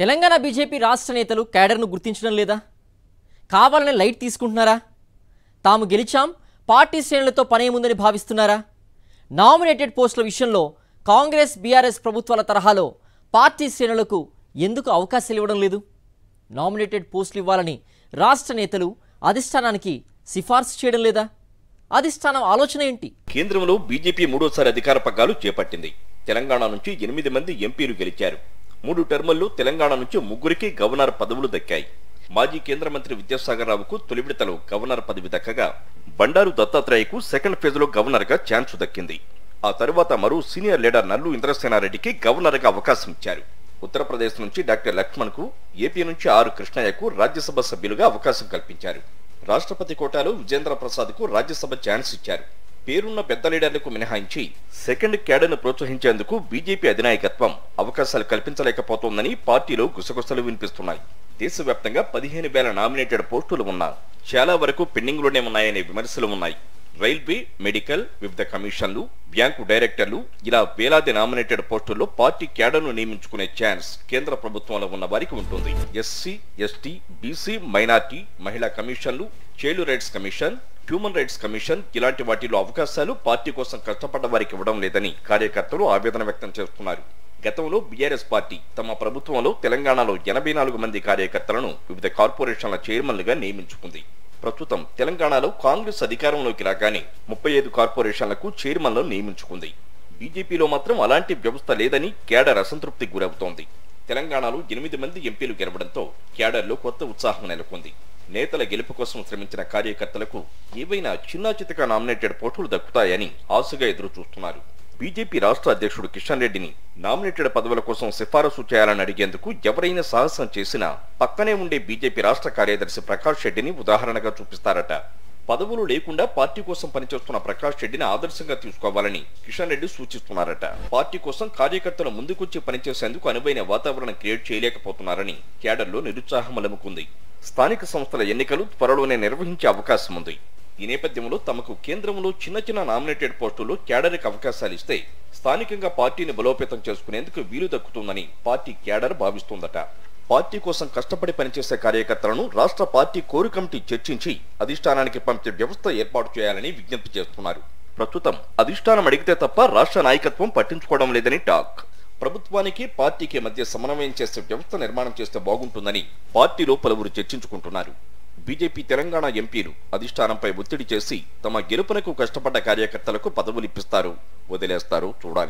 Telangana BJP రాష్ట్ర నేతలు క్యాడర్ను గుర్తించడం లేదా? కావాలనే లైట్ తీసుకుంటున్నారా? తాము గెలిచాం, పార్టీ శ్రేణులతో పనేముందని భావిస్తున్నారా? నామినేటెడ్ పోస్టుల విషయంలో కాంగ్రెస్ బీఆర్ఎస్ ప్రభుత్వాల తరహాలో పార్టీ శ్రేణులకు ఎందుకు అవకాశాలు ఇవ్వడం లేదు? నామినేటెడ్ పోస్టులు ఇవ్వాలని రాష్ట్ర నేతలు అధిష్టానానికి సిఫార్సు చేయడం లేదా? అధిష్టానం ఆలోచన ఏంటి? కేంద్రంలో బీజేపీ మూడోసారి అధికార పగ్గాలు చేపట్టింది. తెలంగాణ నుంచి 8 మంది ఎంపీలు గెలిచారు. 3 టర్ముల్లో తెలంగాణ నుంచి 3కి గవర్నర్ పదవులు దక్కాయి. మాజీ కేంద్ర మంత్రి విద్యాసాగర్ రావుకు తొలి విడతలో గవర్నర్ పదవి దక్కగా, బండారు దత్తాత్రేయకు సెకండ్ ఫేజ్ లో గవర్నర్ గా ఛాన్స్ దక్కింది. ఆ తరువాత మరో సీనియర్ లీడర్ నల్లు ఇంద్రసేనారెడ్డికి గవర్నర్ గా అవకాశం ఇచ్చారు. ఉత్తరప్రదేశ్ నుంచి డాక్టర్ లక్ష్మణ్ కు, ఏపీ నుంచి ఆర్ కృష్ణయ్యకు రాజ్యసభ సభ్యులుగా అవకాశం కల్పించారు. రాష్ట్రపతి కోటాలో విజేంద్ర ప్రసాద్ కు రాజ్యసభ ఛాన్స్ ఇచ్చారు. పేరున్న పెద్ద లీడర్లకు మినహాయించి సెకండ్ క్యాడర్ను ప్రోత్సహించేందుకు బీజేపీ అధినాయకత్వం అవకాశాలు కల్పించలేకపోతోందని పార్టీలో గుసగుసలు వినిపిస్తున్నాయి. దేశవ్యాప్తంగా 15,000 నామినేటెడ్ పోస్టులు ఉన్నా చాలా వరకు పెండింగ్ లోనే ఉన్నాయనే విమర్శలు ఉన్నాయి. రైల్వే, మెడికల్, వివిధ కమిషన్లు, బ్యాంకు డైరెక్టర్లు ఇలా వేలాది నామినేటెడ్ పోస్టుల్లో పార్టీ క్యాడర్ను నియమించుకునే ఛాన్స్ కేంద్ర ప్రభుత్వంలో ఉన్న వారికి ఉంటుంది. ఎస్సీ, ఎస్టీ, బీసీ, మైనార్టీ, మహిళా కమిషన్లు, child rights commission, human rights commission ఇలాంటి వాటిలో అవకాశాలు పార్టీ కోసం కష్టపడ్డ వారికి ఇవ్వడం లేదని కార్యకర్తలు ఆవేదన వ్యక్తం చేస్తున్నారు. గతంలో బీఆర్ఎస్ పార్టీ తమ ప్రభుత్వంలో తెలంగాణలో 84 మంది కార్యకర్తలను వివిధ కార్పొరేషన్ల చైర్మన్లుగా నియమించుకుంది. ప్రస్తుతం తెలంగాణలో కాంగ్రెస్ అధికారంలోకి రాగానే 35 కార్పొరేషన్లకు చైర్మన్లను నియమించుకుంది. బీజేపీలో మాత్రం అలాంటి వ్యవస్థ లేదని క్యాడర్ అసంతృప్తికి గురవుతోంది. తెలంగాణలో 8 మంది ఎంపీలు గెలవడంతో క్యాడర్లో కొత్త ఉత్సాహం నెలకొంది. నేతల గెలుపు కోసం శ్రమించిన కార్యకర్తలకు ఏవైనా చిన్న చితక నామినేటెడ్ పోస్టులు దక్కుతాయని ఆశగా ఎదురు చూస్తున్నారు. బీజేపీ రాష్ట్ర అధ్యక్షుడు కిషన్ రెడ్డిని నామినేటెడ్ పదవుల కోసం సిఫారసు చేయాలని అడిగేందుకు ఎవరైనా సాహసం చేసినా పక్కనే ఉండే బీజేపీ రాష్ట్ర కార్యదర్శి ప్రకాష్ రెడ్డిని ఉదాహరణగా చూపిస్తారట. పదవులు లేకుండా పార్టీ కోసం పనిచేస్తున్న ప్రకాష్ రెడ్డిని ఆదర్శంగా తీసుకోవాలని కిషన్ రెడ్డి సూచిస్తున్నారట. పార్టీ కోసం కార్యకర్తలు ముందుకొచ్చి పనిచేసేందుకు అనువైన వాతావరణం క్రియేట్ చేయలేకపోతున్నారని క్యాడర్లో నిరుత్సాహం అలుముకుంది. స్థానిక సంస్థల ఎన్నికలు త్వరలోనే నిర్వహించే అవకాశం ఉంది. ఈ నేపథ్యంలో తమకు కేంద్రంలో చిన్న నామినేటెడ్ పోస్టుల్లో క్యాడర్కి అవకాశాలు ఇస్తే స్థానికంగా పార్టీని బలోపేతం చేసుకునేందుకు వీలు దక్కుతుందని పార్టీ క్యాడర్ భావిస్తోందట. పార్టీ కోసం కష్టపడి పనిచేసే కార్యకర్తలను రాష్ట్ర పార్టీ కోర్ కమిటీ చర్చించి అధిష్టానానికి పంపే వ్యవస్థ ఏర్పాటు చేయాలని విజ్ఞప్తి చేస్తున్నారు. ప్రస్తుతం అధిష్టానం అడిగితే తప్ప రాష్ట్ర నాయకత్వం పట్టించుకోవడం లేదని టాక్. ప్రభుత్వానికి పార్టీకి మధ్య సమన్వయం చేసే వ్యవస్థ నిర్మాణం చేస్తే బాగుంటుందని పార్టీలో పలువురు చర్చించుకుంటున్నారు. బీజేపీ తెలంగాణ ఎంపీలు అధిష్టానంపై ఒత్తిడి చేసి తమ గెలుపునకు కష్టపడ్డ కార్యకర్తలకు పదవులు ఇప్పిస్తారు, వదిలేస్తారో చూడాలి.